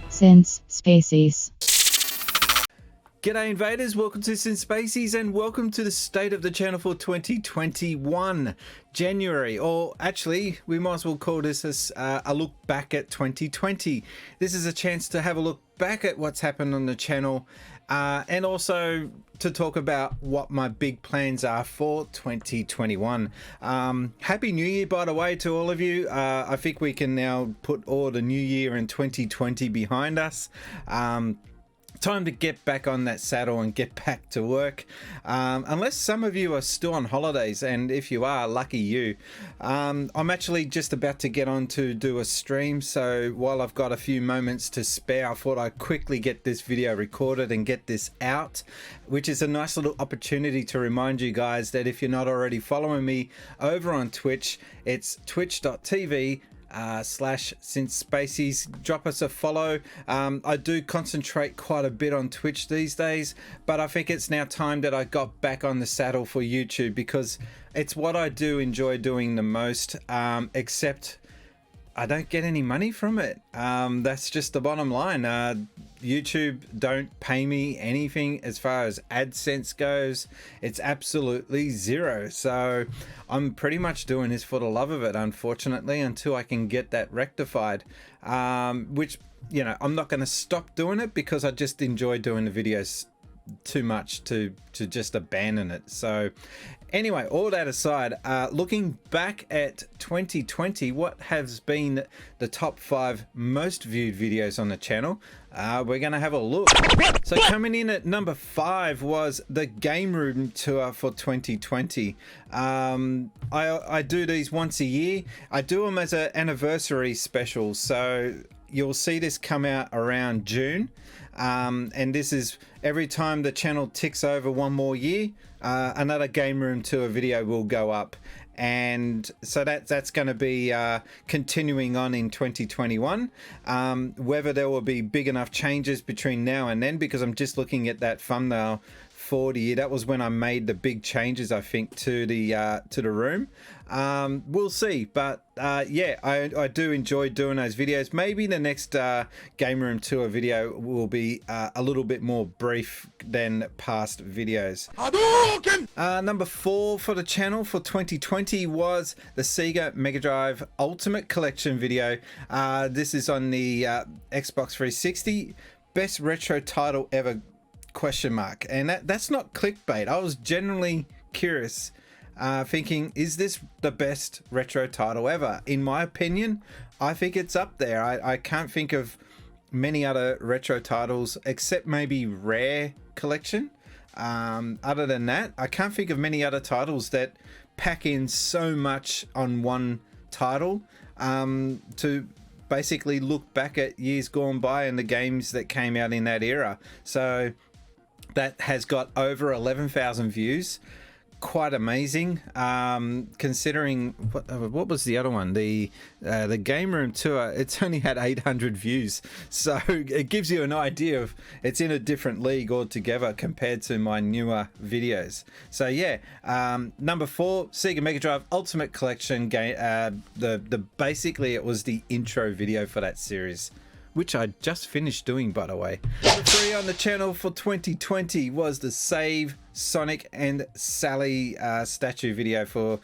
Since Spacies. G'day invaders, welcome to Spacies and welcome to the state of the channel for 2021 January, or actually we might as well call this a look back at 2020. This is a chance to have a look back at what's happened on the channel and also to talk about what my big plans are for 2021. Happy New Year, by the way, to all of you. I think we can now put all the new year in 2020 behind us. Time to get back on that saddle and get back to work, unless some of you are still on holidays, and if you are, lucky you. I'm actually just about to get on to do a stream, so while I've got a few moments to spare, I thought I'd quickly get this video recorded and get this out, which is a nice little opportunity to remind you guys that if you're not already following me over on Twitch, it's twitch.tv /Since Spacies. Drop us a follow. I do concentrate quite a bit on Twitch these days, but I think it's now time that I got back on the saddle for YouTube because it's what I do enjoy doing the most, except I don't get any money from it. That's just the bottom line. YouTube don't pay me anything as far as AdSense goes. It's absolutely zero. So I'm pretty much doing this for the love of it, unfortunately, until I can get that rectified. Which, you know, I'm not going to stop doing it because I just enjoy doing the videos too much to just abandon it. So anyway, all that aside, looking back at 2020, what has been the top 5 most viewed videos on the channel? We're gonna have a look. So coming in at number 5 was the game room tour for 2020. I do these once a year. I do them as an anniversary special, so you'll see this come out around June. And this is every time the channel ticks over one more year, another game room tour video will go up, and so that's going to be continuing on in 2021. Whether there will be big enough changes between now and then, because I'm just looking at that thumbnail for the year. That was when I made the big changes, I think, to the room. We'll see, but yeah, I do enjoy doing those videos. Maybe the next game room tour video will be a little bit more brief than past videos. Number 4 for the channel for 2020 was the Sega Mega Drive Ultimate Collection video. This is on the Xbox 360. Best retro title ever ? And that's not clickbait. I was genuinely curious, thinking, is this the best retro title ever? In my opinion, I think it's up there. I can't think of many other retro titles except maybe Rare Collection. Other than that, I can't think of many other titles that pack in so much on one title, to basically look back at years gone by and the games that came out in that era. So that has got over 11,000 views. Quite amazing, considering what was the other one, the game room tour. It's only had 800 views, so it gives you an idea of it's in a different league altogether compared to my newer videos. So yeah, number 4, Sega Mega Drive Ultimate Collection game. Basically it was the intro video for that series, which I just finished doing, by the way. Number 3 on the channel for 2020 was the Save Sonic and Sally statue video for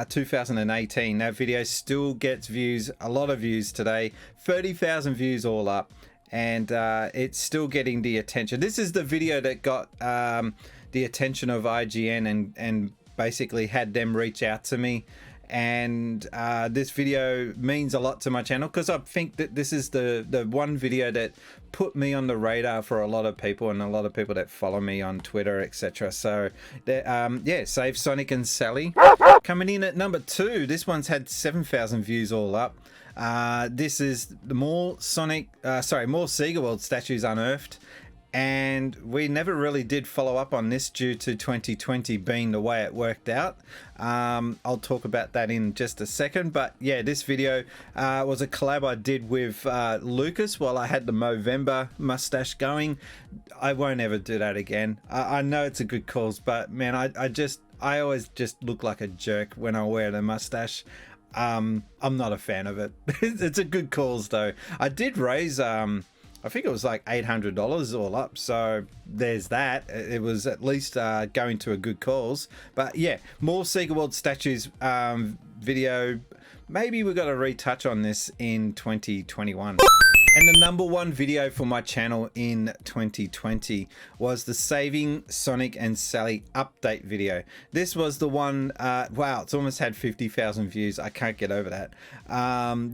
2018. That video still gets views, a lot of views today, 30,000 views all up, and it's still getting the attention. This is the video that got the attention of IGN and basically had them reach out to me. And this video means a lot to my channel because I think that this is the one video that put me on the radar for a lot of people and a lot of people that follow me on Twitter, etc. So yeah, Save Sonic and Sally. Coming in at number 2, this one's had 7,000 views all up. This is the more Sega World statues unearthed. and we never really did follow up on this due to 2020 being the way it worked out. I'll talk about that in just a second, but yeah, this video was a collab I did with Lucas while I had the Movember mustache going. I won't ever do that again. I know it's a good cause, but man, I always just look like a jerk when I wear the mustache. I'm not a fan of it. It's a good cause though. I did raise I think it was like $800 all up, so there's that. It was at least going to a good cause. But yeah, more Sega World Statues video. Maybe we've got to retouch on this in 2021. And the #1 video for my channel in 2020 was the Saving Sonic and Sally update video. This was the one, wow, it's almost had 50,000 views. I can't get over that.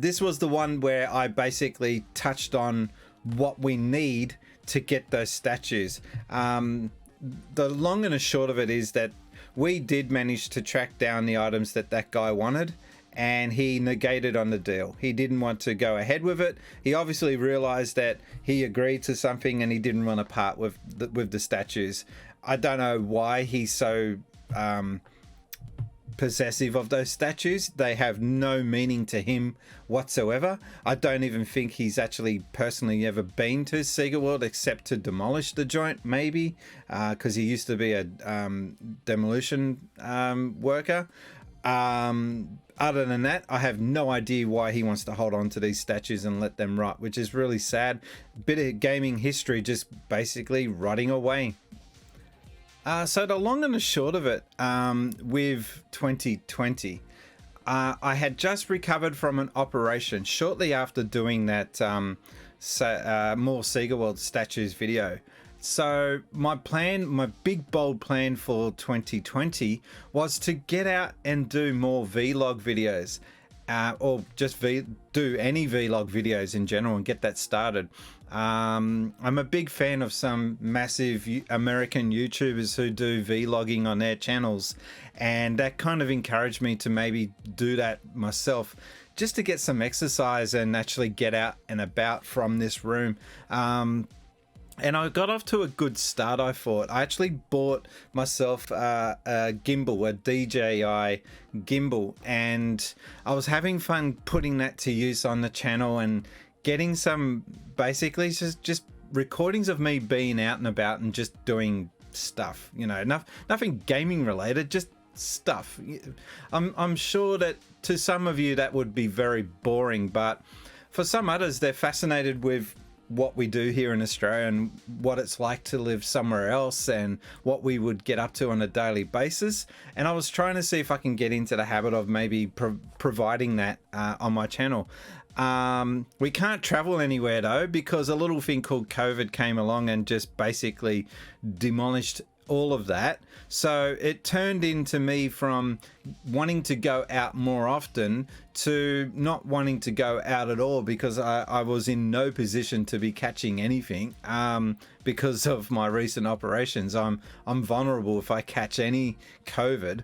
This was the one where I basically touched on what we need to get those statues. The long and the short of it is that we did manage to track down the items that guy wanted, and he negated on the deal. He didn't want to go ahead with it. He obviously realized that he agreed to something and he didn't want to part with the statues. I don't know why he's so possessive of those statues. They have no meaning to him whatsoever. I don't even think he's actually personally ever been to Sega World except to demolish the joint, maybe, because he used to be a demolition worker. Other than that, I have no idea why he wants to hold on to these statues and let them rot, which is really sad. Bit of gaming history just basically rotting away. So the long and the short of it, with 2020, I had just recovered from an operation shortly after doing that more Sega World Statues video. So my plan, my big bold plan for 2020 was to get out and do more vlog videos, or just do any vlog videos in general and get that started. I'm a big fan of some massive American YouTubers who do vlogging on their channels, and that kind of encouraged me to maybe do that myself, just to get some exercise and actually get out and about from this room. And I got off to a good start, I thought. I actually bought myself a gimbal, a DJI gimbal, and I was having fun putting that to use on the channel and getting some, basically just recordings of me being out and about and just doing stuff, you know, nothing gaming related, just stuff. I'm sure that to some of you that would be very boring, but for some others, they're fascinated with what we do here in Australia and what it's like to live somewhere else and what we would get up to on a daily basis. And I was trying to see if I can get into the habit of maybe providing that on my channel. We can't travel anywhere though, because a little thing called COVID came along and just basically demolished all of that. So it turned into me from wanting to go out more often to not wanting to go out at all, because I was in no position to be catching anything because of my recent operations. I'm vulnerable if I catch any COVID.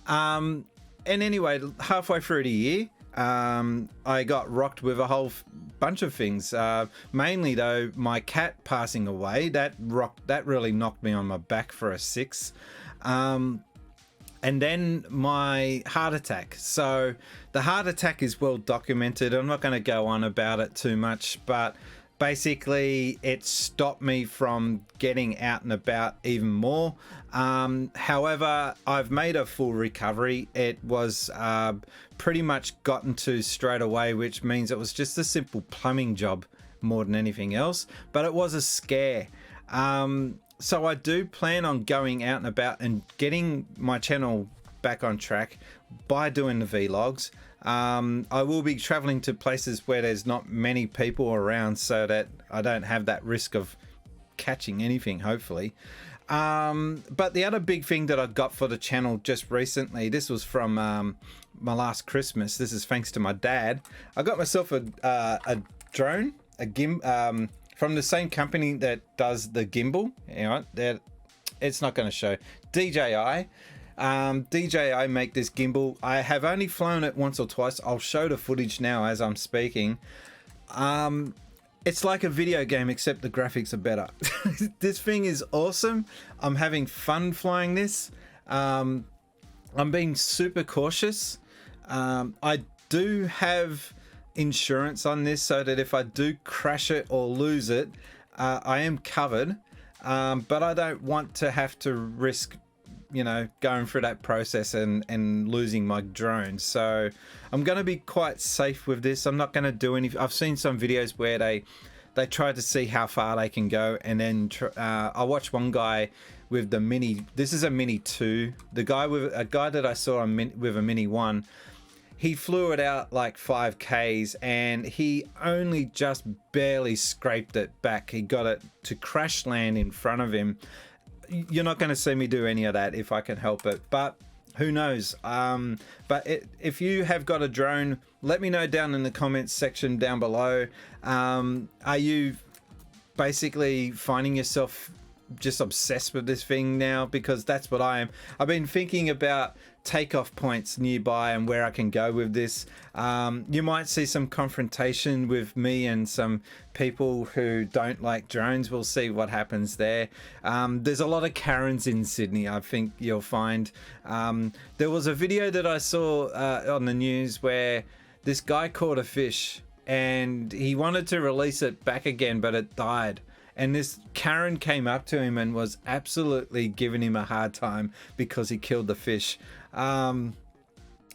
And anyway, halfway through the year, I got rocked with a whole bunch of things. Mainly though, my cat passing away, that really knocked me on my back for a 6. And then my heart attack. So the heart attack is well documented. I'm not going to go on about it too much, but basically it stopped me from getting out and about even more. However, I've made a full recovery. It was pretty much gotten to straight away, which means it was just a simple plumbing job more than anything else, but it was a scare. So I do plan on going out and about and getting my channel back on track by doing the vlogs. I will be traveling to places where there's not many people around, so that I don't have that risk of catching anything, hopefully. But the other big thing that I got for the channel just recently, this was from my last Christmas. This is thanks to my dad. I got myself a drone, a from the same company that does the gimbal. You know, it's not going to show. DJI. DJI make this gimbal. I have only flown it once or twice. I'll show the footage now as I'm speaking. It's like a video game, except the graphics are better. This thing is awesome. I'm having fun flying this. I'm being super cautious. I do have insurance on this so that if I do crash it or lose it, I am covered. But I don't want to have to risk, you know, going through that process and losing my drone. So I'm going to be quite safe with this. I'm not going to do any. I've seen some videos where they try to see how far they can go, and then I watched one guy with the Mini. This is a Mini 2. The guy with a guy that I saw with a Mini 1, he flew it out like 5Ks and he only just barely scraped it back. He got it to crash land in front of him. You're not going to see me do any of that if I can help it, but who knows. If you have got a drone, let me know down in the comments section down below. Are you basically finding yourself just obsessed with this thing now? Because that's what I am. I've been thinking about takeoff points nearby and where I can go with this. You might see some confrontation with me and some people who don't like drones. We'll see what happens there. There's a lot of Karens in Sydney, I think you'll find. There was a video that I saw on the news where this guy caught a fish and he wanted to release it back again, but it died. And this Karen came up to him and was absolutely giving him a hard time because he killed the fish.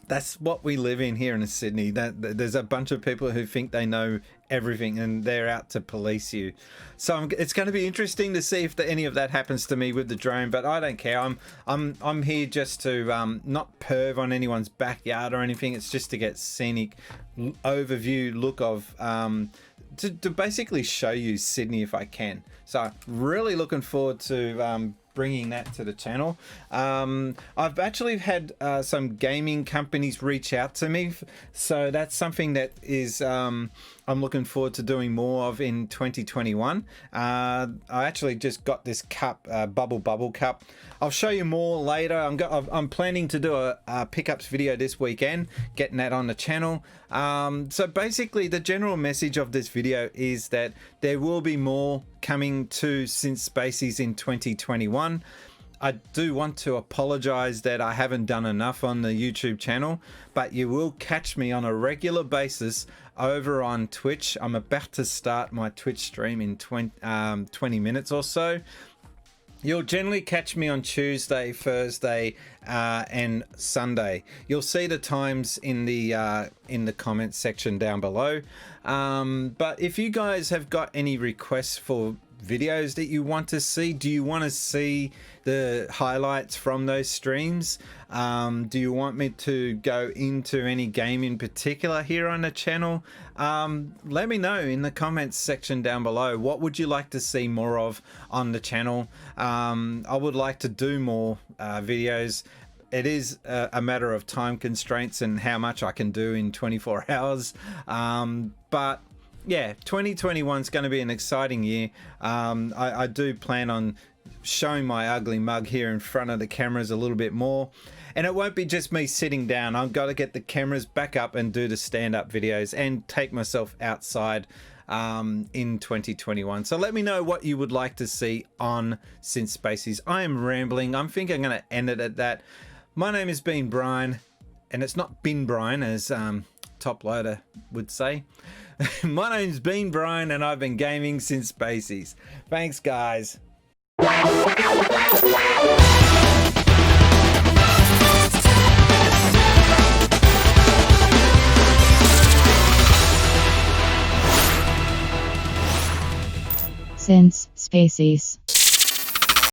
That's what we live in here in Sydney. There's a bunch of people who think they know everything and they're out to police you. So it's going to be interesting to see if any of that happens to me with the drone. But I don't care. I'm here just to not perv on anyone's backyard or anything. It's just to get scenic overview look of to basically show you Sydney if I can. So really looking forward to bringing that to the channel. I've actually had some gaming companies reach out to me, so that's something that is I'm looking forward to doing more of in 2021. I actually just got this cup, bubble cup. I'll show you more later. I'm planning to do a pickups video this weekend, getting that on the channel. So basically the general message of this video is that there will be more coming to Since Spacies in 2021. I do want to apologize that I haven't done enough on the YouTube channel, but you will catch me on a regular basis over on Twitch. I'm about to start my Twitch stream in 20 minutes or so. You'll generally catch me on Tuesday, Thursday, and Sunday. You'll see the times in the comments section down below. But if you guys have got any requests for videos that you want to see, do you want to see the highlights from those streams? Do you want me to go into any game in particular here on the channel? Let me know in the comments section down below. What would you like to see more of on the channel? I would like to do more videos. It is a matter of time constraints and how much I can do in 24 hours. But yeah, 2021 is going to be an exciting year. I do plan on showing my ugly mug here in front of the cameras a little bit more. And it won't be just me sitting down. I've got to get the cameras back up and do the stand-up videos and take myself outside in 2021. So let me know what you would like to see on Since Spacies. I am rambling. I'm thinking I'm going to end it at that. My name is Bean Brian, and it's not Bin Brian as Top Loader would say. My name's Bean Brian, and I've been gaming since Spacies. Thanks, guys. Since Spacies.